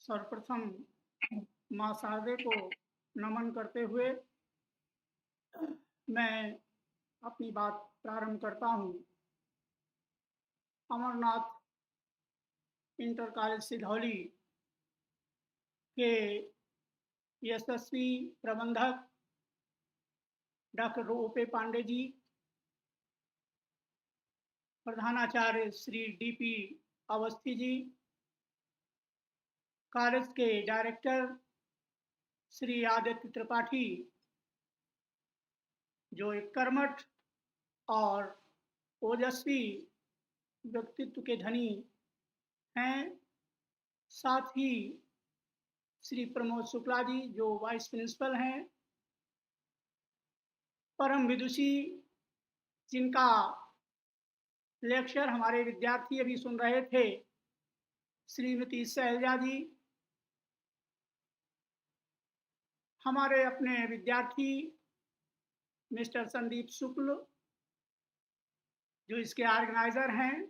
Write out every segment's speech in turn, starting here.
सर्वप्रथम माँ शारदे को नमन करते हुए मैं अपनी बात प्रारंभ करता हूँ। अमरनाथ इंटर कॉलेज सिधौली के यशस्वी प्रबंधक डॉक्टर ओपे पांडे जी, प्रधानाचार्य श्री डीपी अवस्थी जी, कॉलेज के डायरेक्टर श्री आदित्य त्रिपाठी, जो एक कर्मठ और ओजस्वी व्यक्तित्व के धनी हैं, साथ ही श्री प्रमोद शुक्ला जी, जो वाइस प्रिंसिपल हैं, परम विदुषी जिनका लेक्चर हमारे विद्यार्थी अभी सुन रहे थे, श्रीमती शैलजा जी, हमारे अपने विद्यार्थी मिस्टर संदीप शुक्ल, जो इसके ऑर्गेनाइजर हैं,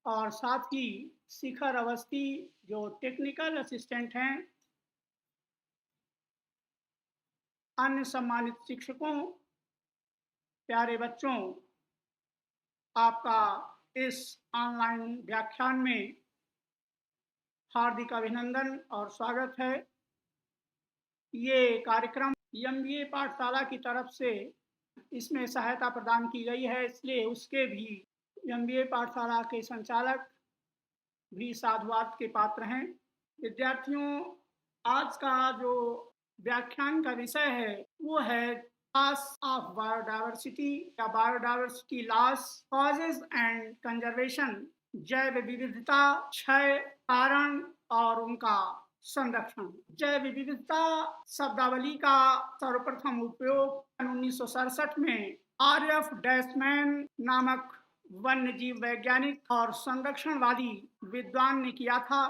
और साथ ही शिखर अवस्थी, जो टेक्निकल असिस्टेंट हैं, अन्य सम्मानित शिक्षकों, प्यारे बच्चों, आपका इस ऑनलाइन व्याख्यान में हार्दिक अभिनंदन और स्वागत है। ये कार्यक्रम एमबीए पाठशाला की तरफ से इसमें सहायता प्रदान की गई है, इसलिए उसके भी एमबीए पाठशाला के संचालक भी साधुवाद के पात्र हैं। विद्यार्थियों, आज का जो व्याख्यान का विषय है वो है लॉस ऑफ बायोडायवर्सिटी या biodiversity loss, causes and conservation, जैव विविधता, क्षय, कारण और उनका संरक्षण। जैव विविधता शब्दावली का सर्वप्रथम उपयोग 1967 में आरएफ डैशमैन नामक वन्य जीव वैज्ञानिक और संरक्षणवादी विद्वान ने किया था।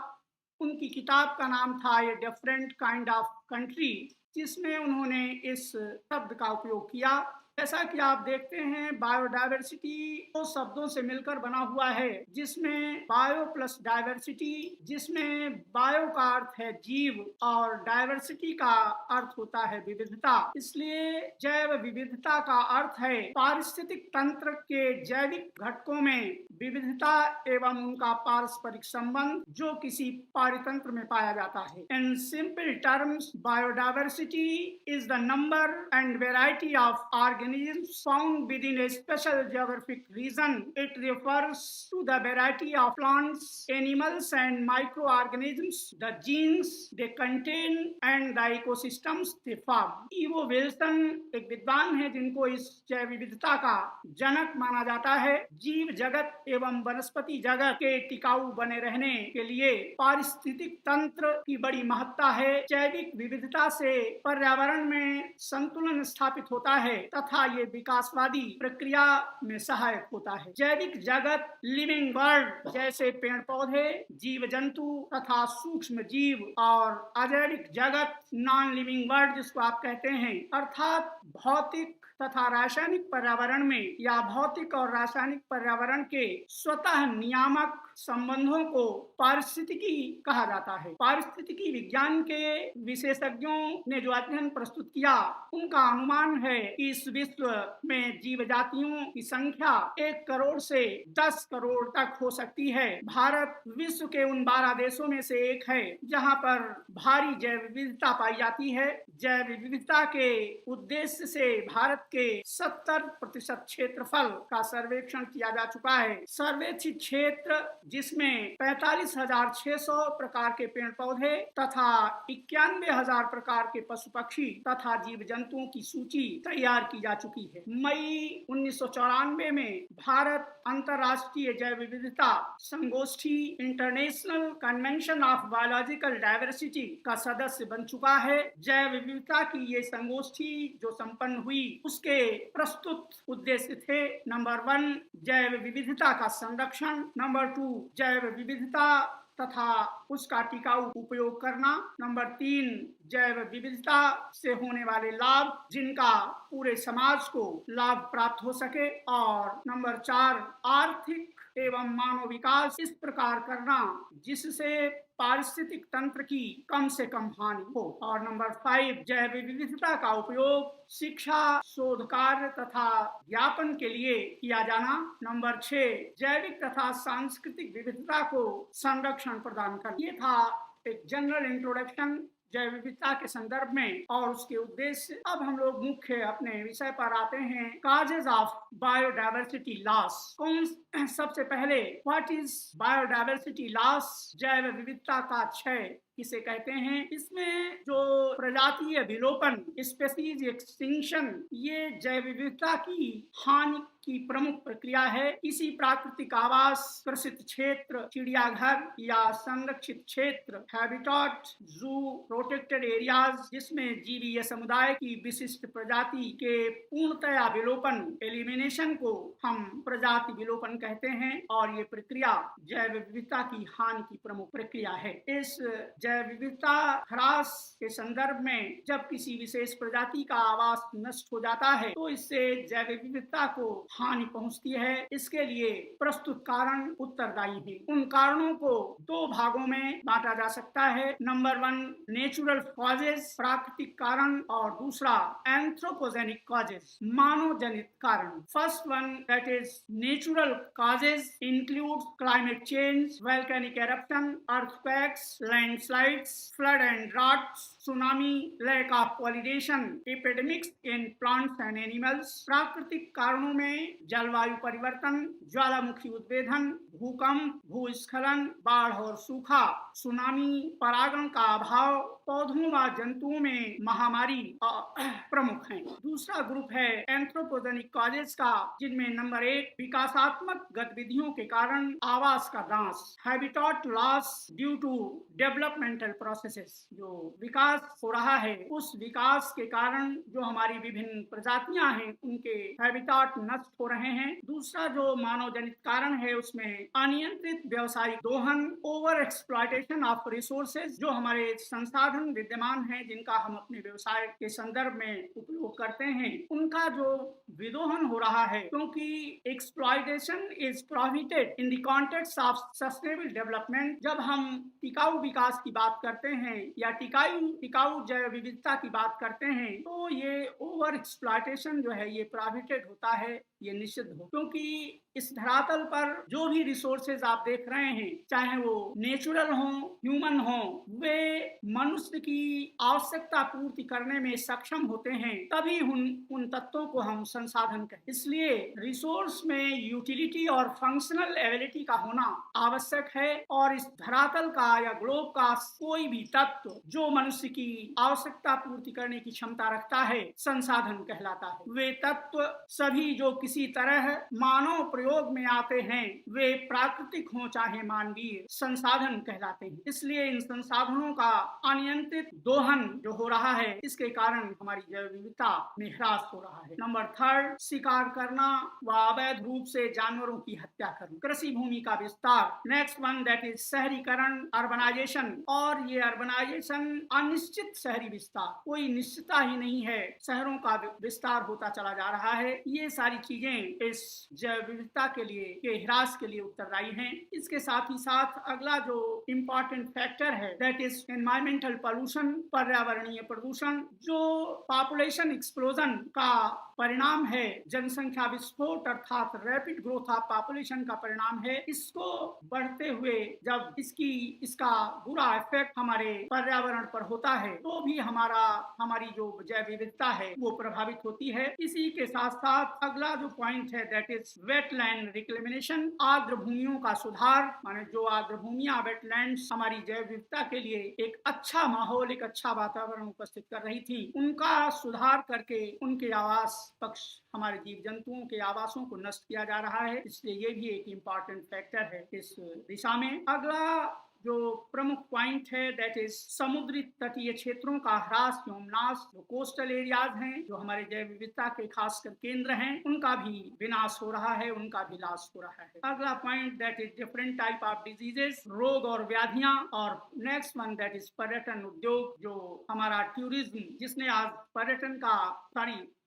उनकी किताब का नाम था a different kind of country, जिसमें उन्होंने इस शब्द का उपयोग किया। जैसा कि आप देखते हैं, बायोडायवर्सिटी दो शब्दों से मिलकर बना हुआ है, जिसमें बायो प्लस डायवर्सिटी, जिसमें बायो का अर्थ है जीव और डायवर्सिटी का अर्थ होता है विविधता। इसलिए जैव विविधता का अर्थ है पारिस्थितिक तंत्र के जैविक घटकों में विविधता एवं उनका पारस्परिक संबंध जो किसी पारितंत्र में पाया जाता है। In simple terms, biodiversity is the number and variety of organisms found within a special geographic region. It refers to the variety of plants, animals and microorganisms, the genes they contain and the ecosystems they form. Evo Wilson एक विद्वान है जिनको इस जैव विविधता का जनक माना जाता है। जीव जगत एवं वनस्पति जगत के टिकाऊ बने रहने के लिए पारिस्थितिक तंत्र की बड़ी महत्ता है। जैविक विविधता से पर्यावरण में संतुलन स्थापित होता है तथा ये विकासवादी प्रक्रिया में सहायक होता है। जैविक जगत लिविंग वर्ल्ड जैसे पेड़ पौधे, जीव जंतु तथा सूक्ष्म जीव, और अजैविक जगत नॉन लिविंग वर्ल्ड जिसको आप कहते हैं, अर्थात भौतिक तथा रासायनिक पर्यावरण में या भौतिक और रासायनिक पर्यावरण के स्वतः नियामक संबंधों को पारिस्थितिकी कहा जाता है। पारिस्थितिकी विज्ञान के विशेषज्ञों ने जो अध्ययन प्रस्तुत किया, उनका अनुमान है कि इस विश्व में जीव जातियों की संख्या 1 करोड़ से 10 करोड़ तक हो सकती है। भारत विश्व के उन 12 देशों में से एक है जहां पर भारी जैव विविधता पाई जाती है। जैव विविधता के उद्देश्य से भारत के 70% क्षेत्रफल का सर्वेक्षण किया जा चुका है। सर्वेक्षित क्षेत्र जिसमें 45,600 प्रकार के पेड़ पौधे तथा 91,000 प्रकार के पशु पक्षी तथा जीव जंतुओं की सूची तैयार की जा चुकी है। मई 1994 में भारत अंतर्राष्ट्रीय जैव विविधता संगोष्ठी international convention of biological diversity का सदस्य बन चुका है। जैव विविधता की ये संगोष्ठी जो संपन्न हुई, उसके प्रस्तुत उद्देश्य थे: नंबर 1 जैव विविधता का संरक्षण, नंबर 2 जैव विविधता तथा उसका टिकाऊ उपयोग करना, नंबर 3 जैव विविधता से होने वाले लाभ जिनका पूरे समाज को लाभ प्राप्त हो सके, और नंबर 4 आर्थिक एवं मानव विकास इस प्रकार करना जिससे पारिस्थितिक तंत्र की कम से कम हानि हो। और नंबर 5, जैव विविधता का उपयोग शिक्षा, शोध कार्य तथा ज्ञापन के लिए किया जाना। नंबर 6, जैविक तथा सांस्कृतिक विविधता को संरक्षण प्रदान करना। ये था एक जनरल इंट्रोडक्शन जैव विविधता के संदर्भ में और उसके उद्देश्य। अब हम लोग मुख्य अपने विषय पर आते हैं, काजेज ऑफ बायोडायवर्सिटी लॉस। सबसे पहले व्हाट इज बायोडायवर्सिटी लॉस? जैव विविधता का क्षय किसे कहते हैं? इसमें जो प्रजातीय विलोपन, स्पीशीज एक्सटिंक्शन, ये जैव विविधता की हानि की प्रमुख प्रक्रिया है। किसी प्राकृतिक आवास, कृषित क्षेत्र, चिड़ियाघर या संरक्षित क्षेत्र, हैबिटेट, जू, प्रोटेक्टेड एरियाज, जिसमें जीवीय समुदाय की विशिष्ट प्रजाति के पूर्णतया विलोपन, एलिमिनेशन को हम प्रजाति विलोपन कहते हैं और ये प्रक्रिया जैव विविधता की हानि की प्रमुख प्रक्रिया है। इस जैव विविधता ह्रास के संदर्भ में जब किसी विशेष प्रजाति का आवास नष्ट हो जाता है तो इससे जैव विविधता को हानि पहुंचती है। इसके लिए प्रस्तुत कारण उत्तरदायी हैं। उन कारणों को दो भागों में बांटा जा सकता है। नंबर 1, नेचुरल कॉजेज, प्राकृतिक कारण, और दूसरा एंथ्रोपोजेनिक कॉजेज, मानव जनित कारण। First one, that is natural causes, include climate change, volcanic eruption, earthquakes, landslides, flood and droughts, tsunami, lack of pollination, epidemics in plants and animals. प्राकृतिक कारणों में जलवायु परिवर्तन, ज्वालामुखी उद्भेदन, भूकंप, भूस्खलन, बाढ़ और सूखा, सुनामी, परागण का अभाव, पौधों व जंतुओं में महामारी प्रमुख हैं। दूसरा ग्रुप है एंथ्रोपोजेनिक कॉजेज का, जिनमें नंबर 1, विकासात्मक गतिविधियों के कारण आवास का नाश, habitat loss due to developmental processes. जो विकास हो रहा है उस विकास के कारण जो हमारी विभिन्न प्रजातियां हैं उनके हैबिटेट नष्ट हो रहे हैं। दूसरा जो मानव जनित कारण है उसमें अनियंत्रित व्यवसायिक दोहन, ओवर एक्सप्लॉयटेशन ऑफ रिसोर्सेज, जो हमारे संसाधन विद्यमान हैं जिनका हम अपने व्यवसाय के संदर्भ में उपयोग करते हैं उनका जो विदोहन हो रहा है, क्योंकि exploitation is prohibited in the context of sustainable development. जब हम टिकाऊ विकास की बात करते हैं या टिकाऊ जैव विविधता की बात करते हैं तो ये ओवर एक्सप्लॉयटेशन जो है ये प्रोहिबिटेड होता है, ये निषिद्ध हो। क्योंकि इस धरातल पर जो भी रिसोर्सेज आप देख रहे हैं, चाहे वो नेचुरल हो, ह्यूमन हो, वे मनुष्य की आवश्यकता पूर्ति करने में सक्षम होते हैं, तभी उन तत्वों को हम संसाधन कहते हैं। इसलिए रिसोर्स में यूटिलिटी और फंक्शनल एबिलिटी का होना आवश्यक है और इस धरातल का या ग्लोब का कोई भी तत्व जो मनुष्य की आवश्यकता पूर्ति करने की क्षमता रखता है संसाधन कहलाता है। वे तत्व सभी जो किसी तरह मानव प्रयोग में आते हैं वे प्राकृतिक हो चाहे मानवीय, संसाधन कहलाते हैं। इसलिए इन संसाधनों का अनियंत्रित दोहन जो हो रहा है इसके कारण हमारी जैव विविधता में ह्रास हो रहा है। नंबर 3, शिकार करना व अवैध रूप से जानवरों की हत्या करना, कृषि भूमि का विस्तार। नेक्स्ट वन, दैट इज शहरीकरण, अर्बनाइजेशन। और ये अर्बनाइजेशन अनिश्चित शहरी विस्तार, कोई निश्चितता ही नहीं है, शहरों का विस्तार होता चला जा रहा है। ये सारी चीजें इस जैव विविधता के ह्रास के लिए उत्तरदायी हैं। इसके साथ ही साथ अगला जो इम्पोर्टेंट फैक्टर है दैट इज एनवायरमेंटल पोल्यूशन, पर्यावरणीय प्रदूषण, जो पॉपुलेशन एक्सप्लोजन का परिणाम है, जनसंख्या विस्फोट अर्थात रैपिड ग्रोथ ऑफ पॉपुलेशन का परिणाम है। इसको बढ़ते हुए जब इसका बुरा इफेक्ट हमारे पर्यावरण पर होता है तो भी हमारी जो जैव विविधता है वो प्रभावित होती है। इसी के साथ साथ अगला जो पॉइंट है दैट इज वेटलैंड रिक्लेमेशन, आर्द्र भूमियों का सुधार। माने जो आर्द्र भूमियां, वेटलैंड्स हमारी जैव विविधता के लिए एक अच्छा माहौल, एक अच्छा वातावरण उपस्थित कर रही थी, उनका सुधार करके उनके आवास पक्ष, हमारे जीव जंतुओं के आवासों को नष्ट किया जा रहा है। इसलिए ये भी एक इम्पॉर्टेंट फैक्टर है इस दिशा में। अगला जो प्रमुख पॉइंट है दैट इज समुद्री तटीय क्षेत्रों का ह्रास एवं नाश। जो कोस्टल एरियाज हैं, जो हमारे जैव विविधता के खासकर केंद्र हैं, उनका भी विनाश हो रहा है, उनका भी नाश हो रहा है। अगला point that is different type of diseases, रोग और व्याधियां। और नेक्स्ट वन दैट इज पर्यटन उद्योग, जो हमारा टूरिज्म, जिसने आज पर्यटन का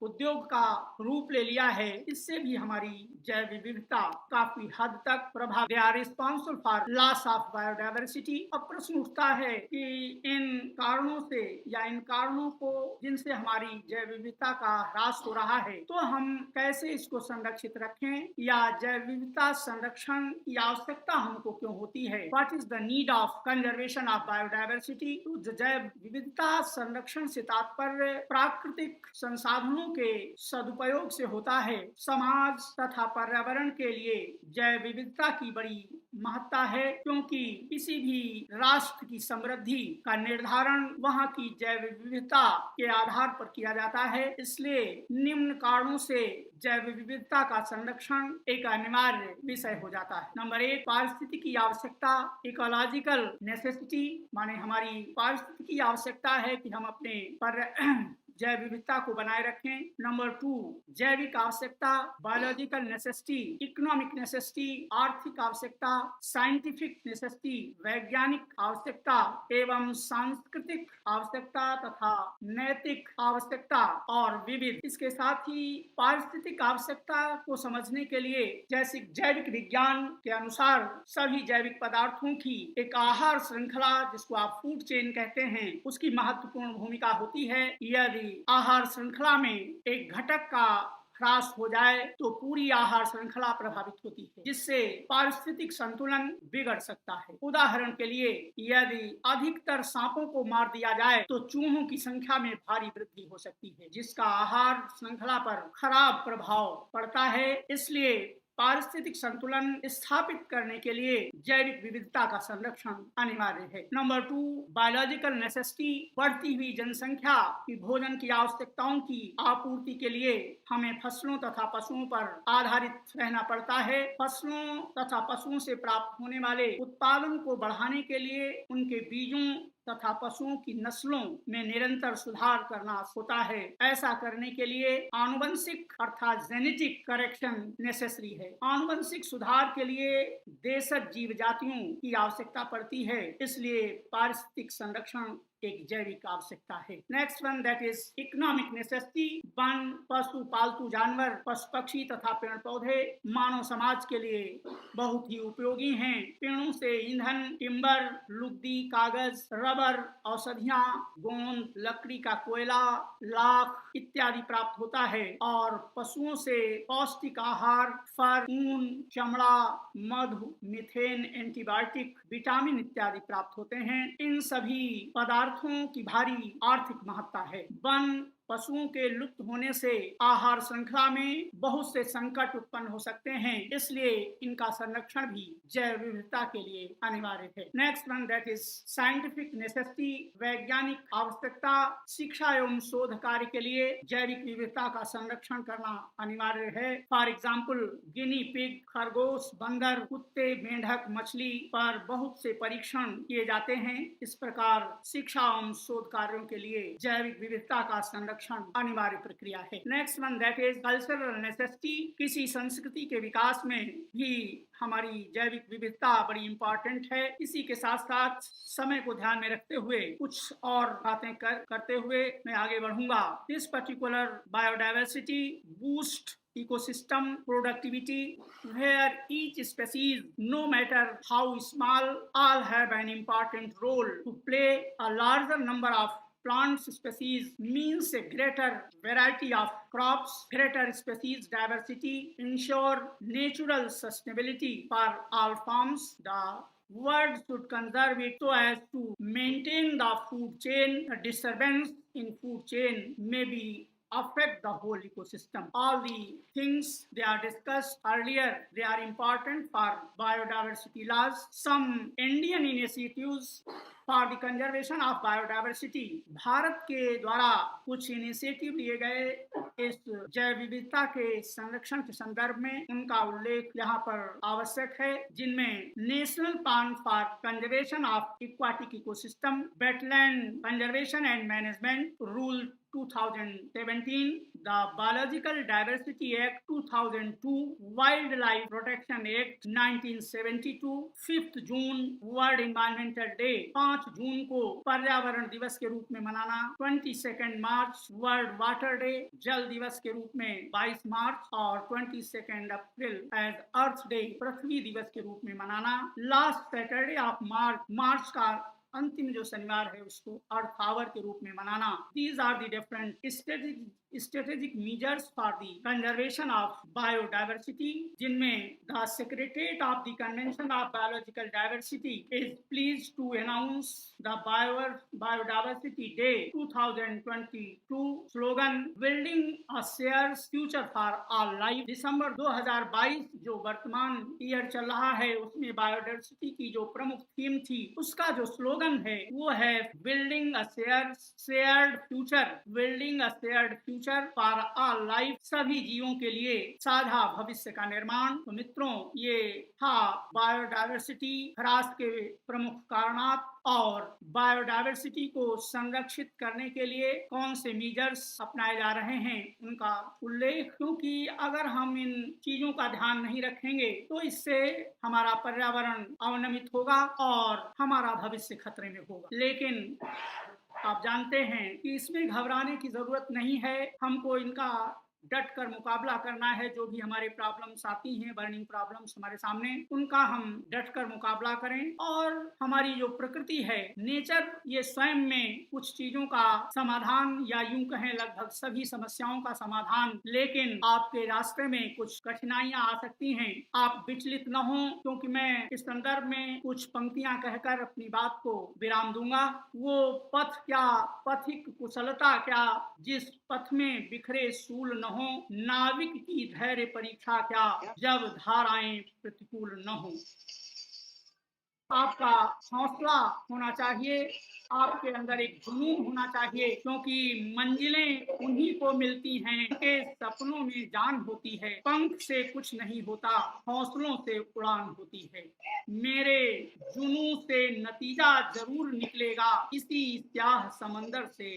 उद्योग का रूप ले लिया है, इससे भी हमारी जैव विविधता काफी हद तक प्रभावित। They are responsible for loss of biodiversity. अब प्रश्न उठता है कि इन कारणों से या इन कारणों को जिनसे हमारी जैव विविधता का ह्रास हो रहा है, तो हम कैसे इसको संरक्षित रखें या जैव विविधता संरक्षण की आवश्यकता हमको क्यों होती है। What is the need of conservation of biodiversity. तो जैव विविधता संरक्षण से तात्पर्य प्राकृतिक संसाधनों के सदुपयोग से होता है। समाज तथा पर्यावरण के लिए जैव विविधता की बड़ी महत्ता है, क्योंकि किसी भी राष्ट्र की समृद्धि का निर्धारण वहां की जैव विविधता के आधार पर किया जाता है। इसलिए निम्न कारणों से जैव विविधता का संरक्षण एक अनिवार्य विषय हो जाता है। नंबर 1, पारिस्थितिकी आवश्यकता, इकोलॉजिकल नेसेसिटी, माने हमारी पारिस्थितिकी आवश्यकता है कि हम अपने जैव विविधता को बनाए रखें। नंबर 2, जैविक आवश्यकता, बायोलॉजिकल नेसेसिटी, इकोनॉमिक नेसेसिटी, आर्थिक आवश्यकता, साइंटिफिक नेसेसिटी, वैज्ञानिक आवश्यकता एवं सांस्कृतिक आवश्यकता तथा नैतिक आवश्यकता और विविध। इसके साथ ही पारिस्थितिक आवश्यकता को समझने के लिए जैसे जैविक विज्ञान के अनुसार सभी जैविक पदार्थों की एक आहार श्रृंखला, जिसको आप फूड चेन कहते हैं, उसकी महत्वपूर्ण भूमिका होती है। यदि आहार श्रृंखला में एक घटक का ह्रास हो जाए तो पूरी आहार श्रृंखला प्रभावित होती है, जिससे पारिस्थितिक संतुलन बिगड़ सकता है। उदाहरण के लिए, यदि अधिकतर सांपों को मार दिया जाए तो चूहों की संख्या में भारी वृद्धि हो सकती है, जिसका आहार श्रृंखला पर खराब प्रभाव पड़ता है। इसलिए पारिस्थितिक संतुलन स्थापित करने के लिए जैविक विविधता का संरक्षण अनिवार्य है। नंबर 2, बायोलॉजिकल नेसेसिटी, बढ़ती हुई जनसंख्या की भोजन की आवश्यकताओं की आपूर्ति के लिए हमें फसलों तथा पशुओं पर आधारित रहना पड़ता है। फसलों तथा पशुओं से प्राप्त होने वाले उत्पादन को बढ़ाने के लिए उनके बीजों तथा पशुओं की नस्लों में निरंतर सुधार करना होता है। ऐसा करने के लिए आनुवंशिक अर्थात जेनेटिक करेक्शन नेसेसरी है। आनुवंशिक सुधार के लिए देशज जीव जातियों की आवश्यकता पड़ती है। इसलिए पारिस्थितिक संरक्षण एक जैविक आवश्यकता है। Next one, that is economic necessity. One, पशु, पालतू जानवर, पशु पक्षी तथा पेड़ पौधे मानव समाज के लिए बहुत ही उपयोगी हैं। पेड़ों से ईंधन, टिम्बर, लुगदी, कागज, रबर, औषधियां, गोंद, लकड़ी का कोयला, लाख इत्यादि प्राप्त होता है। और पशुओं से पौष्टिक आहार, फर, ऊन, चमड़ा, मधु, मीथेन, एंटीबायोटिक, विटामिन इत्यादि प्राप्त होते हैं। इन सभी पदार्थों की भारी आर्थिक महत्ता है। वन पशुओं के लुप्त होने से आहार श्रृंखला में बहुत से संकट उत्पन्न हो सकते हैं, इसलिए इनका संरक्षण भी जैव विविधता के लिए अनिवार्य है। Next one, that is scientific necessity, वैज्ञानिक आवश्यकता। शिक्षा एवं शोध कार्य के लिए जैविक विविधता का संरक्षण करना अनिवार्य है। फॉर एग्जाम्पल, गिनी पिग, खरगोश, बंदर, कुत्ते, मेंढक, मछली पर बहुत से परीक्षण किए जाते हैं। इस प्रकार शिक्षा एवं शोध कार्यों के लिए जैविक विविधता का संरक्षण अनिवार्य प्रक्रिया है। Next one, that is cultural necessity. किसी संस्कृति के विकास में भी हमारी जैविक विविधता बड़ी इंपॉर्टेंट है। इसी के साथ साथ समय को ध्यान में रखते हुए कुछ और बातें करते हुए मैं आगे बढ़ूंगा। This particular biodiversity boost ecosystem productivity, where each species, no matter how small, all have an important role to play. A larger number of plant species means a greater variety of crops. Greater species diversity ensure natural sustainability for all forms. The world should conserve it so as to maintain the food chain. A disturbance in food chain may be affect the whole ecosystem. All the things they are discussed earlier, they are important for biodiversity laws. Some Indian initiatives for the conservation of biodiversity. Bharat के द्वारा कुछ initiative लिए गए इस जैव विविधता के संरक्षण के संदर्भ में, उनका उल्लेख यहाँ पर आवश्यक है, जिनमें national plan for conservation of aquatic ecosystem, wetland conservation and management, rule 2017, the Biological Diversity Act 2002, Wildlife Protection Act 1972, 5 June world environmental day 5 जून को पर्यावरण दिवस के रूप में मनाना, 22 मार्च वर्ल्ड वाटर डे जल दिवस के रूप में 22 मार्च और 22 अप्रैल एज अर्थ डे पृथ्वी दिवस के रूप में मनाना, लास्ट सैटरडे ऑफ मार्च का अंतिम जो शनिवार है उसको अर्थ आवर के रूप में मनाना। These are the different strategic measures for the conservation of biodiversity, जिनमें the Secretariat of the Convention of Biological Diversity is pleased to announce the Biodiversity Day 2022 slogan Building a Shared Future for All Life। दिसंबर 2022 जो वर्तमान year चल रहा है उसमें biodiversity की जो प्रमुख थीम थी उसका जो स्लोगन है वो है building a shared future for all life, सभी जीवों के लिए साझा भविष्य का निर्माण। तो मित्रों, ये था बायोडाइवर्सिटी ह्रास के प्रमुख कारणात और बायोडाइवर्सिटी को संरक्षित करने के लिए कौन से मेजर्स अपनाए जा रहे हैं उनका उल्लेख, क्योंकि अगर हम इन चीजों का ध्यान नहीं रखेंगे तो इससे हमारा पर्यावरण अवनमित होगा और हमारा भविष्य खतरे में होगा। लेकिन आप जानते हैं कि इसमें घबराने की जरूरत नहीं है, हमको इनका डट कर मुकाबला करना है। जो भी हमारे प्रॉब्लम्स आती हैं, बर्निंग प्रॉब्लम्स हमारे सामने, उनका हम डट कर मुकाबला करें। और हमारी जो प्रकृति है, नेचर, ये स्वयं में कुछ चीजों का समाधान या यूं कहें लगभग सभी समस्याओं का समाधान, लेकिन आपके रास्ते में कुछ कठिनाइयां आ सकती हैं। आप विचलित न हो, क्योंकि मैं इस संदर्भ में कुछ पंक्तियां कहकर अपनी बात को विराम दूंगा। वो पथ क्या, पथिक कुशलता क्या, जिस पथ में बिखरे सूल न हो, नाविक की धैर्य परीक्षा क्या, जब धाराएं प्रतिकूल न हो। आपका हौसला होना चाहिए, आपके अंदर एक जुनून होना चाहिए, क्योंकि मंजिलें उन्हीं को मिलती हैं के सपनों में जान होती है। पंख से कुछ नहीं होता, हौसलों से उड़ान होती है। मेरे जुनून से नतीजा जरूर निकलेगा, इसी स्याह समंदर से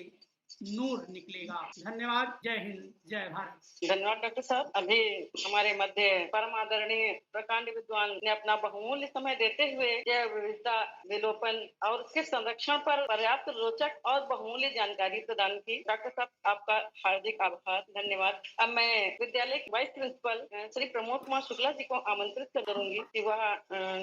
नूर निकलेगा। धन्यवाद। जय हिंद, जय भारत। धन्यवाद डॉक्टर साहब। अभी हमारे मध्य परम आदरणीय प्रकांड विद्वान ने अपना बहुमूल्य समय देते हुए जैव विविधता विलोपन और उसके संरक्षण पर पर्याप्त रोचक और बहुमूल्य जानकारी प्रदान की। डॉक्टर साहब, आपका हार्दिक आभार, धन्यवाद। अब मैं विद्यालय के वाइस प्रिंसिपल श्री प्रमोद कुमार शुक्ला जी को आमंत्रित करूंगी कि वह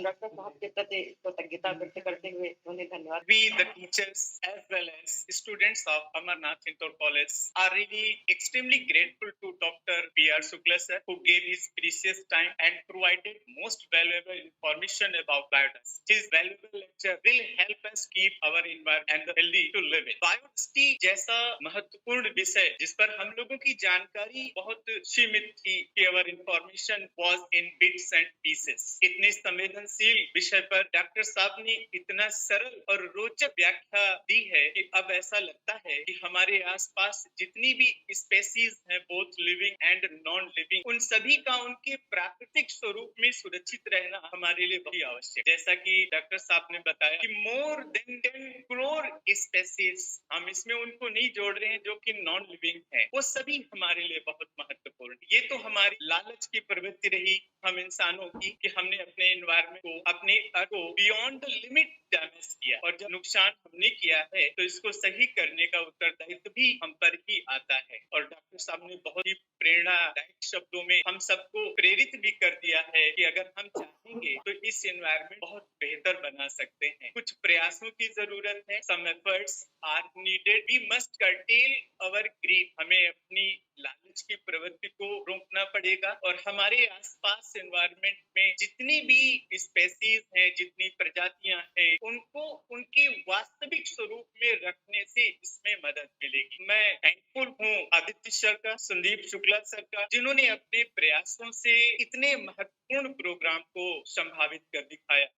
डॉक्टर साहब के प्रति कृतज्ञता व्यक्त करते हुए उन्हें धन्यवाद। We, the teachers as well as students of Amarnath Indoor College, are really extremely grateful to Dr. P.R. Shukla sir, who gave his precious time and provided most valuable information about biodiversity. His valuable lecture will help us keep our environment healthy to live in. Biodiversity जैसा महत्वपूर्ण विषय जिस पर हम लोगों की जानकारी बहुत सीमित थी कि our information was in bits and pieces. इतने संवेदनशील विषय पर डॉक्टर साहब ने इतना सरल और रोचक व्याख्या दी है कि अब ऐसा लगता है कि हमारे आसपास जितनी भी स्पेसीज हैं, both living and non living, उन सभी का उनके प्राकृतिक स्वरूप में सुरक्षित रहना हमारे लिए बहुत आवश्यक। जैसा कि डॉक्टर साहब ने बताया कि मोर देन 10 करोड़ स्पेसीज, हम इसमें उनको नहीं जोड़ रहे हैं जो कि नॉन लिविंग है, वो सभी हमारे लिए बहुत महत्वपूर्ण। ये तो हमारी लालच की प्रवृत्ति रही हम इंसानों की कि हमने अपने एनवायरमेंट को, अपने अर्थ को बियॉन्ड द लिमिट डैमेज किया, और जब नुकसान हमने किया है तो इसको सही करने का उत्तरदायित्व भी हम पर ही आता है। और डॉक्टर साहब ने बहुत ही प्रेरणादायक शब्दों में हम सबको प्रेरित भी कर दिया है कि अगर हम चाहेंगे तो इस एनवायरमेंट बहुत बेहतर बना सकते हैं। कुछ प्रयासों की जरूरत है, some efforts are needed, we must curtail our greed, हमें अपनी लालच की प्रवृत्ति को रोकना पड़ेगा और हमारे आसपास एनवायरमेंट में जितनी भी स्पेसीज हैं, जितनी प्रजातियां हैं, उनको उनके वास्तविक स्वरूप में रखने से इसमें मदद मिलेगी। मैं थैंकफुल हूँ आदित्य सर का, संदीप शुक्ला सर का, जिन्होंने अपने प्रयासों से इतने महत्वपूर्ण प्रोग्राम को संभावित कर दिखाया।